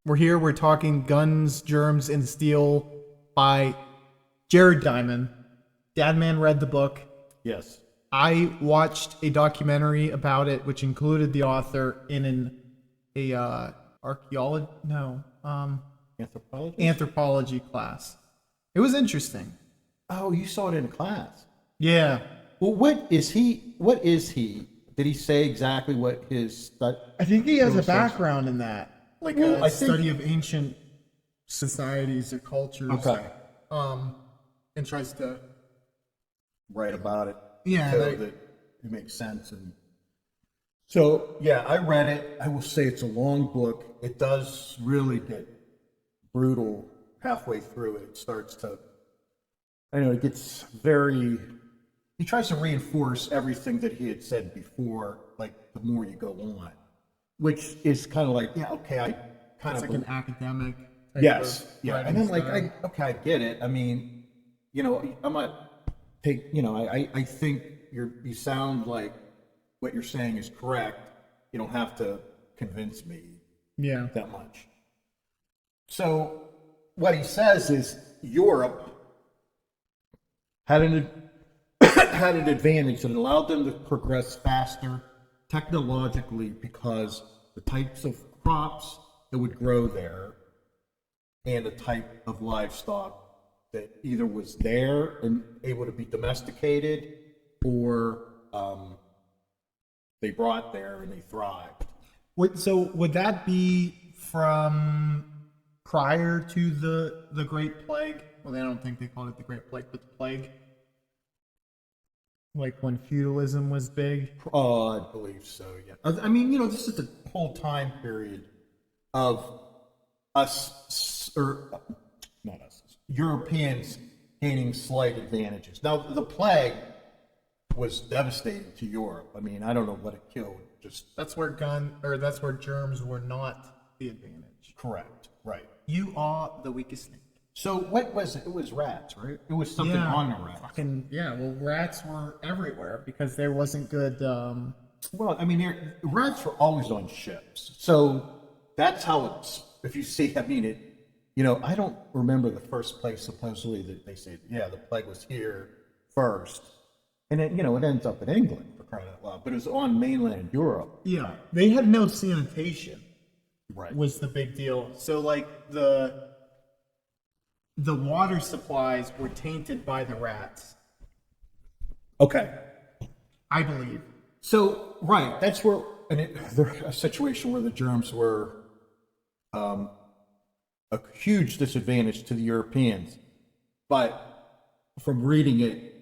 We're here. We're talking Guns, Germs, and Steel by Jared Diamond. Dadman read the book. Yes. I watched a documentary about it, which included the author in anthropology class. It was interesting. Oh, you saw it in class. Yeah. Well, what is he? Did he say exactly what his? I think he has a background in that, like Well, a study of ancient societies or cultures. Okay. And tries to write about it. Yeah, so that it makes sense. And so, yeah, I read it. I will say it's a long book. It does really get brutal halfway through it. It starts to, I know, it gets very. He tries to reinforce everything that he had said before, like the more you go on, which is kind of like, yeah, okay, I kind it's of like an academic. Yes, yeah, and I'm like, style. I get it. I mean, I'm not take, I think you sound like what you're saying is correct. You don't have to convince me, that much. So what he says is Europe had an advantage that allowed them to progress faster technologically because the types of crops that would grow there and the type of livestock that either was there and able to be domesticated or they brought there and they thrived. So would that be from prior to the Great Plague? Well, I don't think they called it the Great Plague, but the plague. Like when feudalism was big? I believe so, yeah. I mean, this is the whole time period of us, or not us, Europeans gaining slight advantages. Now, the plague was devastating to Europe. I mean, I don't know what it killed. That's where germs were not the advantage. Correct, right. You are the weakest link. So what was it? It was rats, right? It was something on the rats. Well, rats were everywhere because there wasn't good. Well, I mean, rats were always on ships, so that's how it's. If you see, I mean, I don't remember the first place supposedly that they said, yeah, the plague was here first, and then it ends up in England for crying out loud, but it was on mainland Europe. Yeah, they had no sanitation. Right, was the big deal. So like the water supplies were tainted by the rats. Okay. I believe. So, right, that's where, there's a situation where the germs were a huge disadvantage to the Europeans. But from reading it,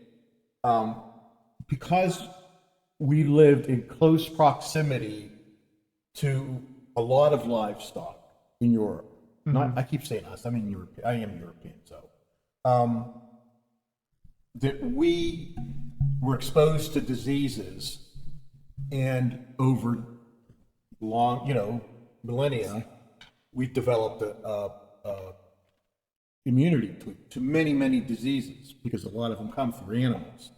because we lived in close proximity to a lot of livestock in Europe, I keep saying us. I am European. So, that we were exposed to diseases, and over long, millennia, we developed a immunity to many, many diseases because a lot of them come through animals,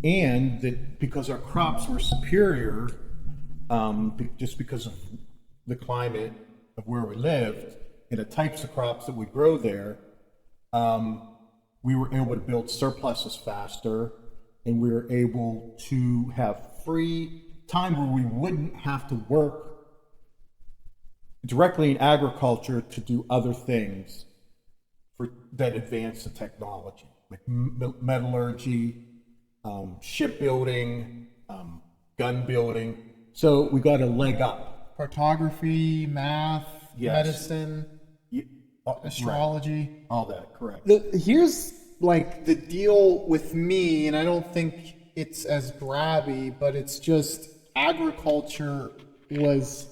and that because our crops were superior, just because of the climate of where we lived and the types of crops that we grow there, we were able to build surpluses faster, and we were able to have free time where we wouldn't have to work directly in agriculture to do other things that advance the technology, like metallurgy, shipbuilding, gun building. So we got a leg up. Cartography, math, medicine, astrology. Right. All that, correct. Here's like the deal with me, and I don't think it's as grabby, but it's just agriculture was,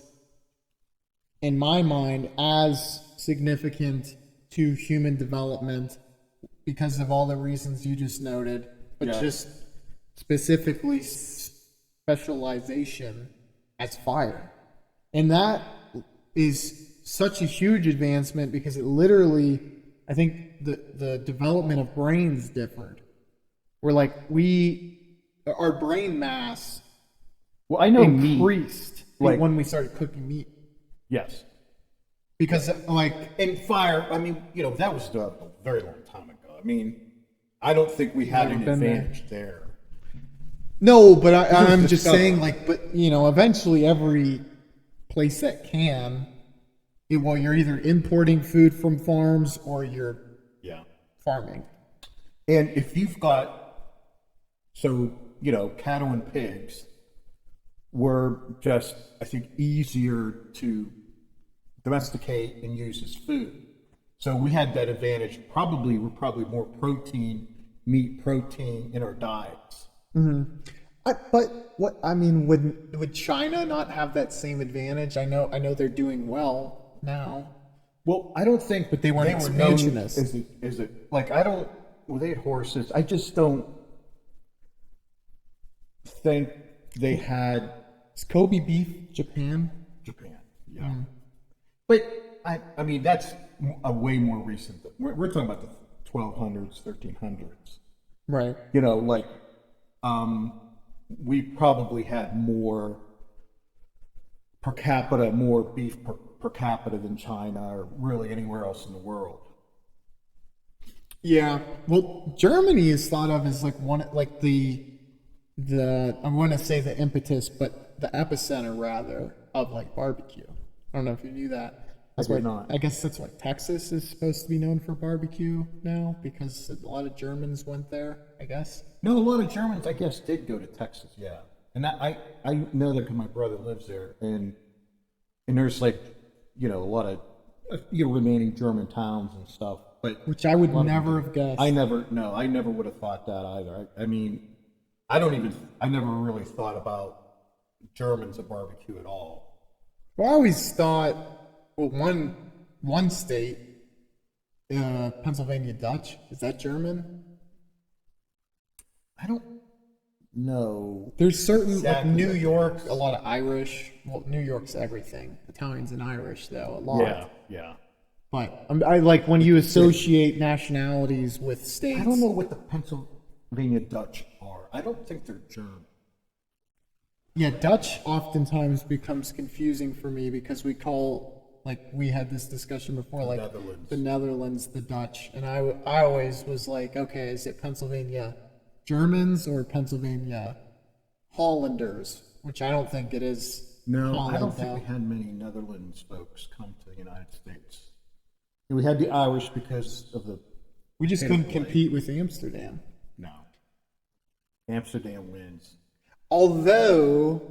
in my mind, as significant to human development because of all the reasons you just noted, but just specifically specialization as fire. And that is such a huge advancement because it literally, I think the development of brains differed. We're like, our brain mass I know increased meat, when we started cooking meat. Yes. because like And fire, I mean, that was a very long time ago. I mean, I don't think we had an Never been there. advantage there. no, but I'm was just discovered. saying like, but eventually every place that can, you're either importing food from farms or you're Yeah. farming. And if you've got, cattle and pigs were just, I think, easier to domesticate and use as food. So we had that advantage. We're probably more meat protein in our diets. But what I mean, would China not have that same advantage? I know they're doing well now. Well, I don't think, But they weren't were known expansionists. as a like I don't. Well, they had horses. I just don't think they had Is Kobe beef Japan? Japan. Yeah, but I mean that's a way more recent. We're talking about the 1200s, 1300s. Right. We probably had more per capita, more beef per capita than China or really anywhere else in the world. Yeah. Well, Germany is thought of as like I want to say the impetus, but the epicenter rather of like barbecue. I don't know if you knew that. That's did why, not. I guess that's why Texas is supposed to be known for barbecue now, because a lot of Germans went there, I guess. No, a lot of Germans, I guess, did go to Texas. Yeah, and I know that because my brother lives there, and there's like a lot of remaining German towns and stuff. But Which I would never have guessed. I never would have thought that either. I mean, I never really thought about Germans at barbecue at all. Well, I always thought, well, one state, Pennsylvania Dutch, is that German? I don't know. There's certain, Exactly. like New York, a lot of Irish. Well, New York's everything. Italians and Irish, though, a lot. Yeah. But I like when you associate nationalities with states. I don't know what the Pennsylvania Dutch are. I don't think they're German. Yeah, Dutch oftentimes becomes confusing for me because we had this discussion before, like Netherlands. the Netherlands, the Dutch, and I always was like, okay, is it Pennsylvania Germans or Pennsylvania Hollanders? Which I don't think it is. No, Holland, I don't think though. we had many Netherlands folks come to the United States. We had the Irish because of the We just couldn't compete with Amsterdam. no. Amsterdam wins. Although,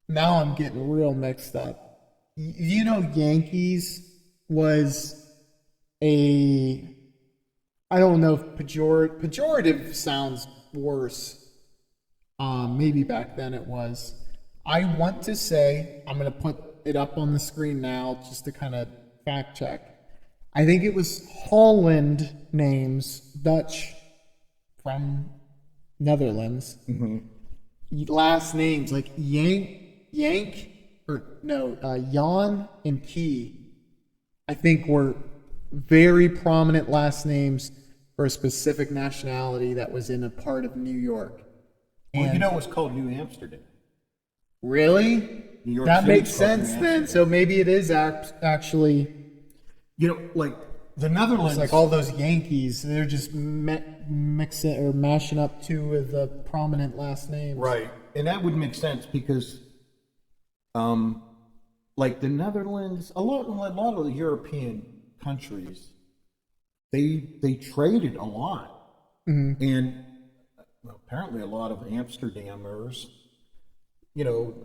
now I'm getting real mixed up. Yankees was I don't know if pejorative sounds worse. Maybe back then it was. I want to say, I'm going to put it up on the screen now just to kind of fact check. I think it was Holland names, Dutch from Netherlands. Last names like Jan and Key, I think were very prominent last names for a specific nationality that was in a part of New York. Well, And it was called New Amsterdam. really? New York That City makes is called New sense then. Amsterdam. So maybe it is actually Like the Netherlands. it's like all those Yankees. They're just mixing or mashing up two of the prominent last names. Right, and that would make sense because, like the Netherlands, a lot of the European countries, they traded a lot, and apparently a lot of Amsterdammers,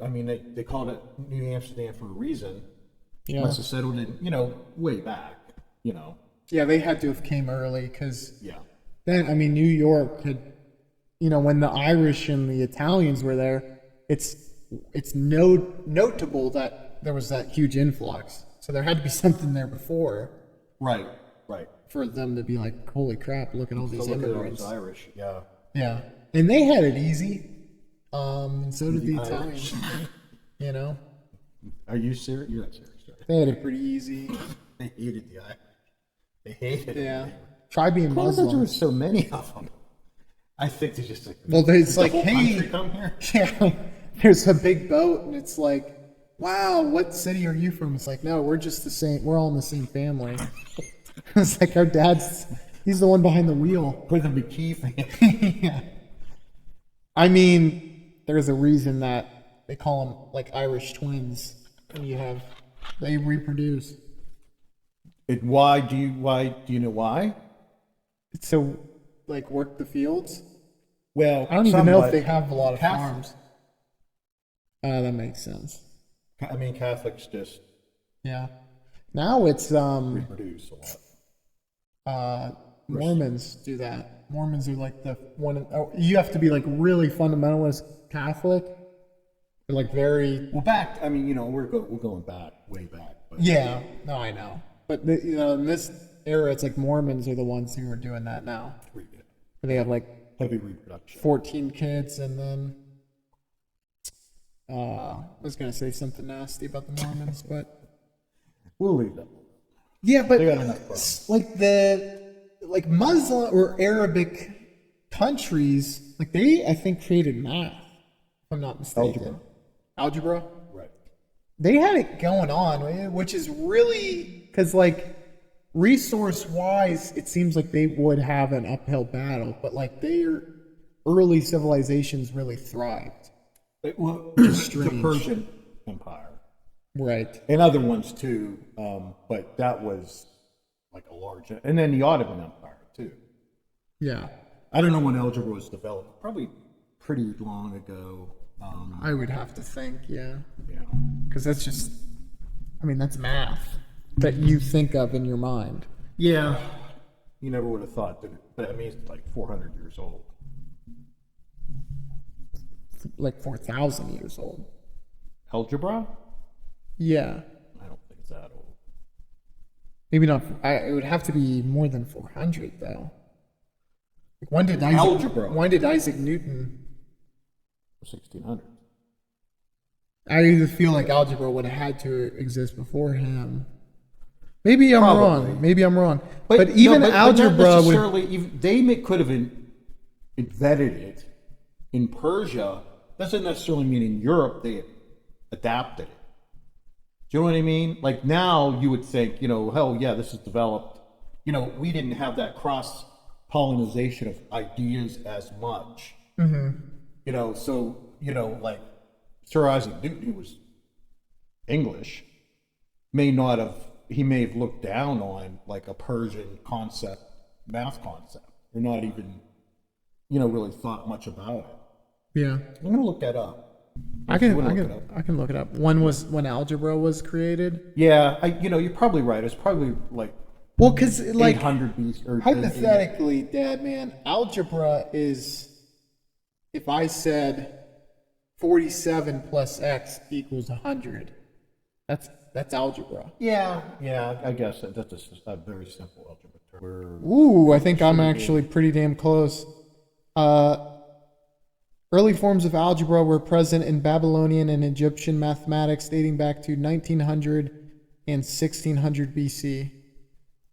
I mean they called it New Amsterdam for a reason. Yeah. Must have settled in, way back, Yeah, they had to have came early because Yeah. then, I mean, New York had, when the Irish and the Italians were there, it's notable that there was that huge influx. So there had to be something there before Right. for them to be like, holy crap, look at all So these look at immigrants. those Irish, yeah. Yeah, and they had it easy, and so did the Irish. Italians. Are you serious? You're not serious. Right? They had it pretty easy. They hated the Irish. They hated it. Yeah, try being Well, there Muslim. were so many of them. I think they just like. Well, it's did like, the whole hey, country come here? yeah, there's a big boat, and it's like, wow, what city are you from? It's like, no, we're just the same. We're all in the same family. It's like our he's the one behind the wheel. With a McKee fan. Yeah. I mean, there's a reason that they call them like Irish twins. And they reproduce. Why do you know why? So, like, work the fields? Well, I don't even know if they have a lot of farms. That makes sense. I mean, Catholics just Yeah. Now it's reproduce a lot. Mormons do that. Mormons are like the one. You have to be like really fundamentalist Catholic. They're like very Well, back. I mean, we're going back, way back. But yeah. No, I know. But in this era, it's like Mormons are the ones who are doing that now. They have like heavy reproduction. 14 kids, and then I was gonna say something nasty about the Mormons, but We'll leave them. yeah, but They got enough problems. like Muslim or Arabic countries, like they I think created math, if I'm not mistaken. Algebra. Right. They had it going on, which is really because like resource-wise, it seems like they would have an uphill battle, but like their early civilizations really thrived. Well, the Persian Empire. Right. And other ones too, but that was like a large, and then the Ottoman Empire too. Yeah. I don't know when algebra was developed. Probably pretty long ago. I would have to think, yeah. Yeah. Because that's just, I mean, that's math that you think of in your mind. Yeah. You never would have thought that, but I mean, it's like 400 years old. Like 4,000 years old. Algebra? Yeah. I don't think it's that old. Maybe not. It would have to be more than 400, though. Like when did Isaac Newton? 1600. I either feel like algebra would have had to exist before him. Maybe I'm Probably. wrong. Maybe I'm wrong. But even algebra would. They could have invented it in Persia. Doesn't necessarily mean in Europe they adapted it. Do you know what I mean? Like now you would think, hell yeah, this is developed. We didn't have that cross pollination of ideas as much. Mm-hmm. Like Sir Isaac Newton, who was English, may have looked down on like a Persian concept, math concept, or not even, really thought much about it. Yeah. I'm gonna look that up. I can look it up. When algebra was created? Yeah, you're probably right. It's probably like Well, because like 800 BC or hypothetically, Dad, man, algebra is if I said 47 plus x equals 100. That's algebra. Yeah, I guess that's a very simple algebra term. Ooh, I think I'm actually pretty damn close. Early forms of algebra were present in Babylonian and Egyptian mathematics dating back to 1900 and 1600 BC.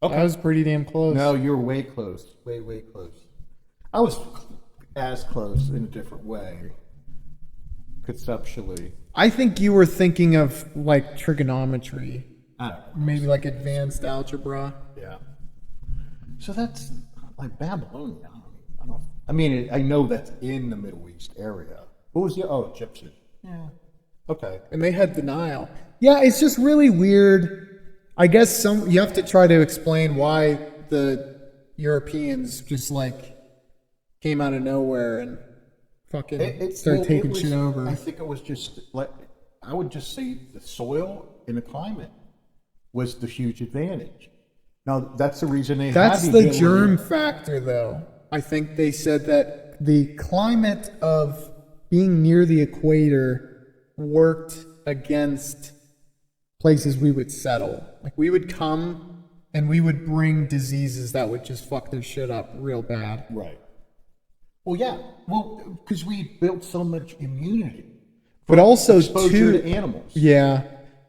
Okay. That was pretty damn close. No, you're way close. Way close. I was as close in a different way, conceptually. I think you were thinking of like trigonometry, I don't know. maybe like advanced algebra. Yeah. So that's like Babylonia. I mean, I know that's in the Middle East area. What was Egyptian? Yeah. Okay. And they had the Nile. Yeah, it's just really weird. I guess you have to try to explain why the Europeans just like came out of nowhere and fucking started taking shit over. I think it was just like, I would just say the soil and the climate was the huge advantage. Now that's the reason they That's had the germ factor, though. I think they said that the climate of being near the equator worked against places we would settle. Like we would come and we would bring diseases that would just fuck their shit up real bad. Right. Well, yeah. Well, because we built so much immunity. But also Exposure to animals. Yeah.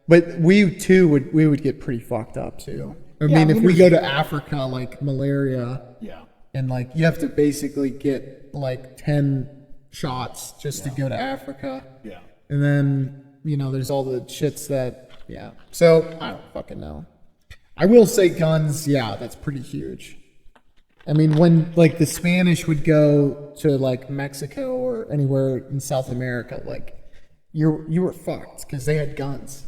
But we would get pretty fucked up too. I Yeah, mean, if we go to Africa, like malaria. Yeah. And like you have to basically get like 10 shots just to go to Africa. Yeah. And then there's all the shits that, yeah. So, I don't fucking know. I will say guns, yeah, that's pretty huge. I mean, when, like, the Spanish would go to, like, Mexico or anywhere in South America, like, you were fucked because they had guns.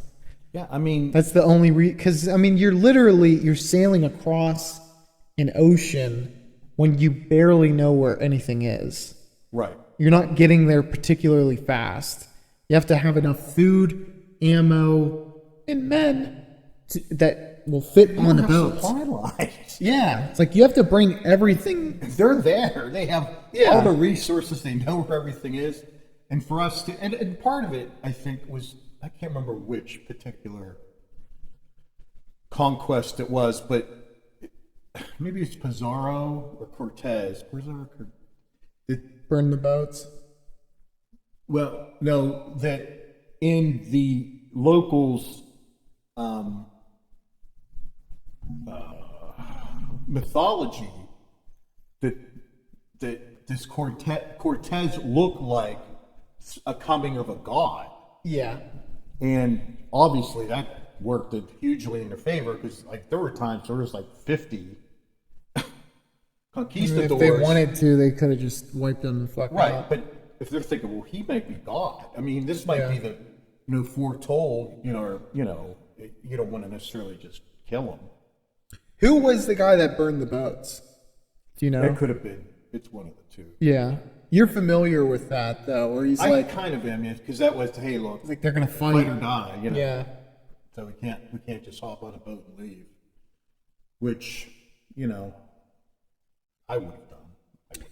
Yeah, I mean, That's the only because, I mean, you're sailing across an ocean when you barely know where anything is. right. You're not getting there particularly fast. You have to have enough food, ammo, and men that will fit on the boat. Supply lines. Yeah, it's like you have to bring everything. They're there. They have Yeah. all the resources. They know where everything is. And for us to, and part of it, I think, was, I can't remember which particular conquest it was, but maybe it's Pizarro or Cortez. Burn the boats. Well, no, that in the locals' mythology, that this Cortez looked like a coming of a god, Yeah. and obviously that worked hugely in their favor because, like, there were times there was like 50 conquistadors. If they wanted to, they could have just wiped them the fuck Right, out. but if they're thinking, well, he might be God. I mean, this might be the, foretold, or, you don't want to necessarily just kill him. Who was the guy that burned the boats? Do you know? It could have been. It's one of the two. Yeah. You're familiar with that, though, where he's I like, kind of am, because that was, hey, look, like they're going to fight fight. or die, Yeah. So we can't just hop on a boat and leave. Which, I would have done.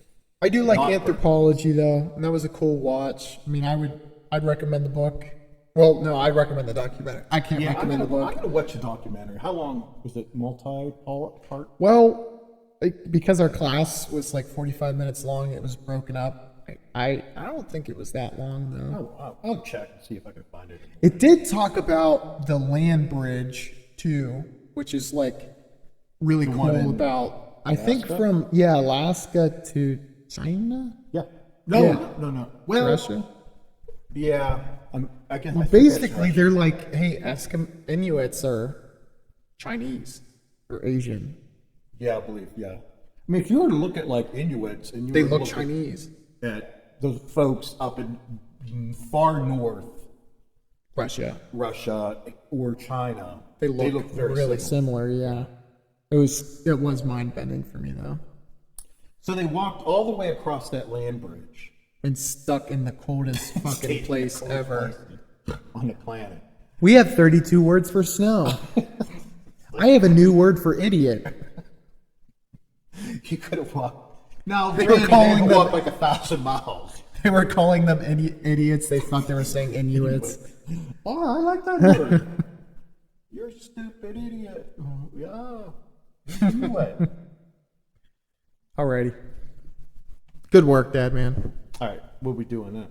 I do like Not anthropology, though, and that was a cool watch. I mean, I'd recommend the book. Well, no, I'd recommend the documentary. I can't Yeah, I'm recommend the book. gonna watch a documentary. How long was it? Multi-part? Well, because our class was like 45 minutes long, it was broken up. I don't think it was that long, though. I'll check and see if I can find it. It did talk about the land bridge, too, which is like really one cool in about, I think from, Alaska to China? Yeah. Yeah. No. Well, Russia? yeah. I guess. Basically, they're like, hey, Inuits are Chinese or Asian. Yeah, I believe. Yeah. I mean, if you were to look at like Inuits, and you They were to look look Chinese. at those folks up in far north, Russia. Russia or China, They look very really similar. similar, yeah. It was mind bending for me, though. So they walked all the way across that land bridge. And stuck in the coldest fucking place ever. On the planet. We have 32 words for snow. I have a new word for idiot. You could have walked. No, They were calling them- walk like 1,000 miles. They were calling them idiots. They thought they were saying Inuits. Oh, I like that word. You're a stupid idiot. Yeah. Inuit. Alrighty. Good work, Dad, man. All right, what are we doing then?